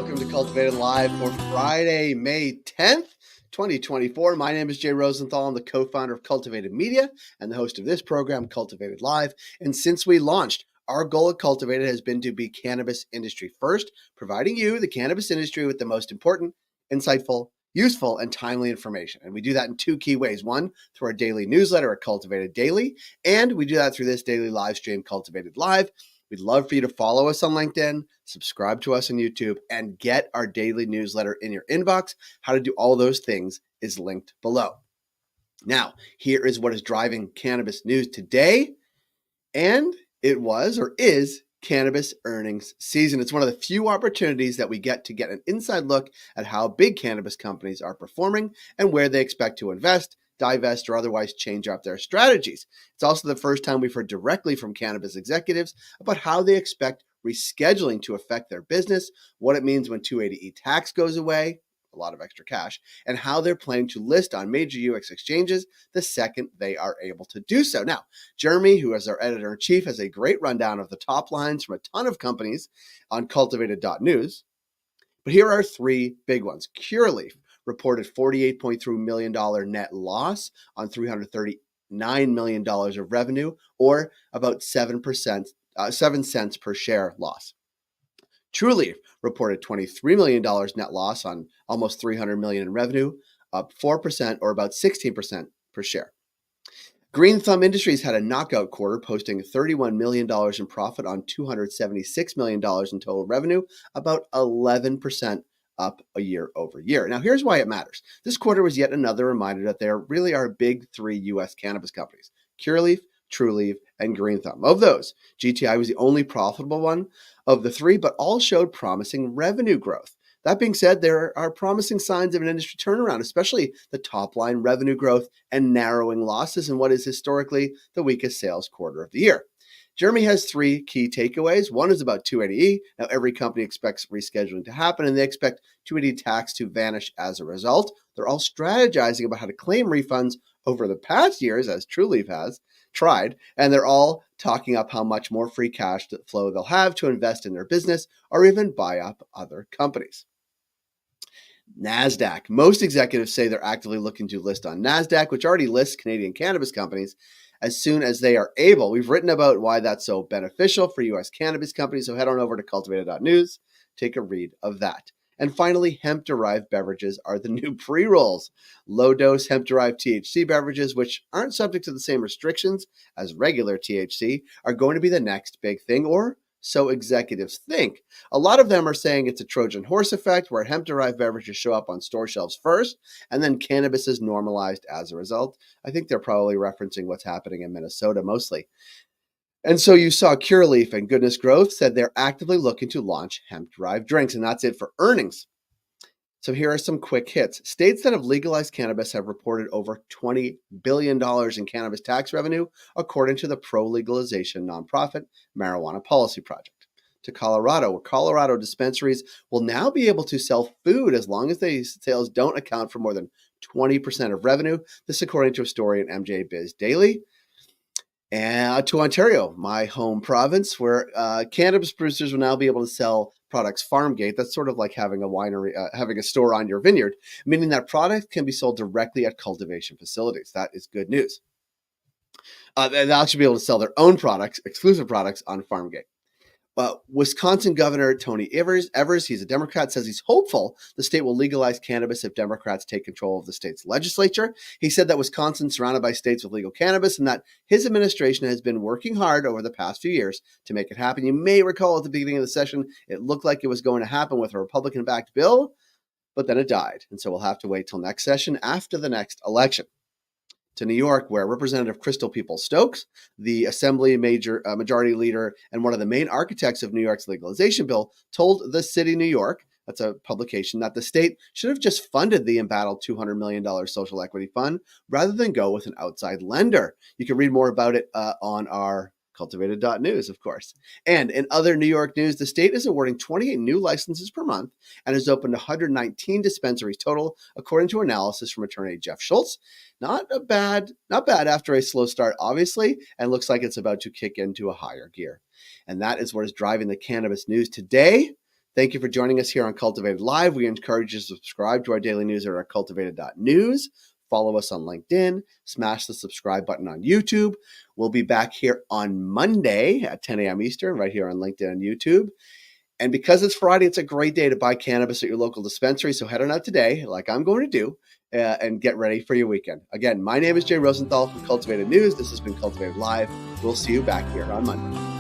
Welcome to Cultivated Live for Friday, May 10th, 2024. My name is Jay Rosenthal. I'm the co-founder of Cultivated Media and the host of this program, Cultivated Live. And since we launched, our goal at Cultivated has been to be cannabis industry first, providing you, the cannabis industry, with the most important, insightful, useful, and timely information. And we do that in two key ways. One, through our daily newsletter at Cultivated Daily, and we do that through this daily live stream, Cultivated Live. We'd love for you to follow us on LinkedIn, subscribe to us on YouTube, and get our daily newsletter in your inbox. How to do all those things is linked below. Now, here is what is driving cannabis news today. And it was or is cannabis earnings season. It's one of the few opportunities that we get to get an inside look at how big cannabis companies are performing and where they expect to invest, divest, or otherwise change up their strategies. It's also the first time we've heard directly from cannabis executives about how they expect rescheduling to affect their business, what it means when 280E tax goes away, a lot of extra cash, and how they're planning to list on major US exchanges the second they are able to do so. Now, Jeremy, who is our editor-in-chief, has a great rundown of the top lines from a ton of companies on cultivated.news. But here are three big ones. Curaleaf reported $48.3 million net loss on $339 million of revenue, or about 7 cents per share loss. Trulieve reported $23 million net loss on almost $300 million in revenue, up 4% or about 16% per share. Green Thumb Industries had a knockout quarter, posting $31 million in profit on $276 million in total revenue, about 11% up a year over year. Now, here's why it matters. This quarter was yet another reminder that there really are big three U.S. cannabis companies: Curaleaf, Trulieve, and Green Thumb. Of those, GTI was the only profitable one of the three, but all showed promising revenue growth. That being said, there are promising signs of an industry turnaround, especially the top-line revenue growth and narrowing losses in what is historically the weakest sales quarter of the year. Jeremy has three key takeaways. One is about 280E. Now, every company expects rescheduling to happen, and they expect 280E tax to vanish as a result. They're all strategizing about how to claim refunds over the past years, as Trulieve has tried, and they're all talking up how much more free cash flow they'll have to invest in their business or even buy up other companies. NASDAQ. Most executives say they're actively looking to list on NASDAQ, which already lists Canadian cannabis companies, as soon as they are able. We've written about why that's so beneficial for U.S. cannabis companies, so head on over to cultivated.news, take a read of that. And finally, hemp-derived beverages are the new pre-rolls. Low-dose hemp-derived THC beverages, which aren't subject to the same restrictions as regular THC, are going to be the next big thing, or so executives think. A lot of them are saying it's a Trojan horse effect, where hemp-derived beverages show up on store shelves first, and then cannabis is normalized as a result. I think they're probably referencing what's happening in Minnesota mostly. And so you saw Curaleaf and Goodness Growth said they're actively looking to launch hemp-derived drinks, and that's it for earnings. So here are some quick hits. States that have legalized cannabis have reported over $20 billion in cannabis tax revenue, according to the pro-legalization nonprofit Marijuana Policy Project. To Colorado, where Colorado dispensaries will now be able to sell food as long as these sales don't account for more than 20% of revenue. This according to a story in MJ Biz Daily. And to Ontario, my home province, where cannabis producers will now be able to sell products farm gate. That's sort of like having a winery, having a store on your vineyard, meaning that product can be sold directly at cultivation facilities. That is good news. And they'll actually be able to sell their own products, exclusive products, on farm gate. Wisconsin Governor Tony Evers, he's a Democrat, says he's hopeful the state will legalize cannabis if Democrats take control of the state's legislature. He said that Wisconsin's surrounded by states with legal cannabis and that his administration has been working hard over the past few years to make it happen. You may recall at the beginning of the session, it looked like it was going to happen with a Republican-backed bill, but then it died. And so we'll have to wait till next session after the next election. To New York, where Representative Crystal Peoples-Stokes, the Assembly Majority Leader and one of the main architects of New York's legalization bill, told the City New York, that's a publication, that the state should have just funded the embattled $200 million social equity fund rather than go with an outside lender. You can read more about it on our cultivated.news, of course. And in other New York news, the state is awarding 28 new licenses per month and has opened 119 dispensaries total, according to analysis from attorney Jeff Schultz. Not bad after a slow start, obviously, and looks like it's about to kick into a higher gear. And that is what is driving the cannabis news today. Thank you for joining us here on Cultivated Live. We encourage you to subscribe to our daily newsletter at cultivated.news. Follow us on LinkedIn. Smash the subscribe button on YouTube. We'll be back here on Monday at 10 a.m. Eastern, right here on LinkedIn and YouTube. And because it's Friday, it's a great day to buy cannabis at your local dispensary. So head on out today, like I'm going to do, and get ready for your weekend. Again, my name is Jay Rosenthal from Cultivated News. This has been Cultivated Live. We'll see you back here on Monday.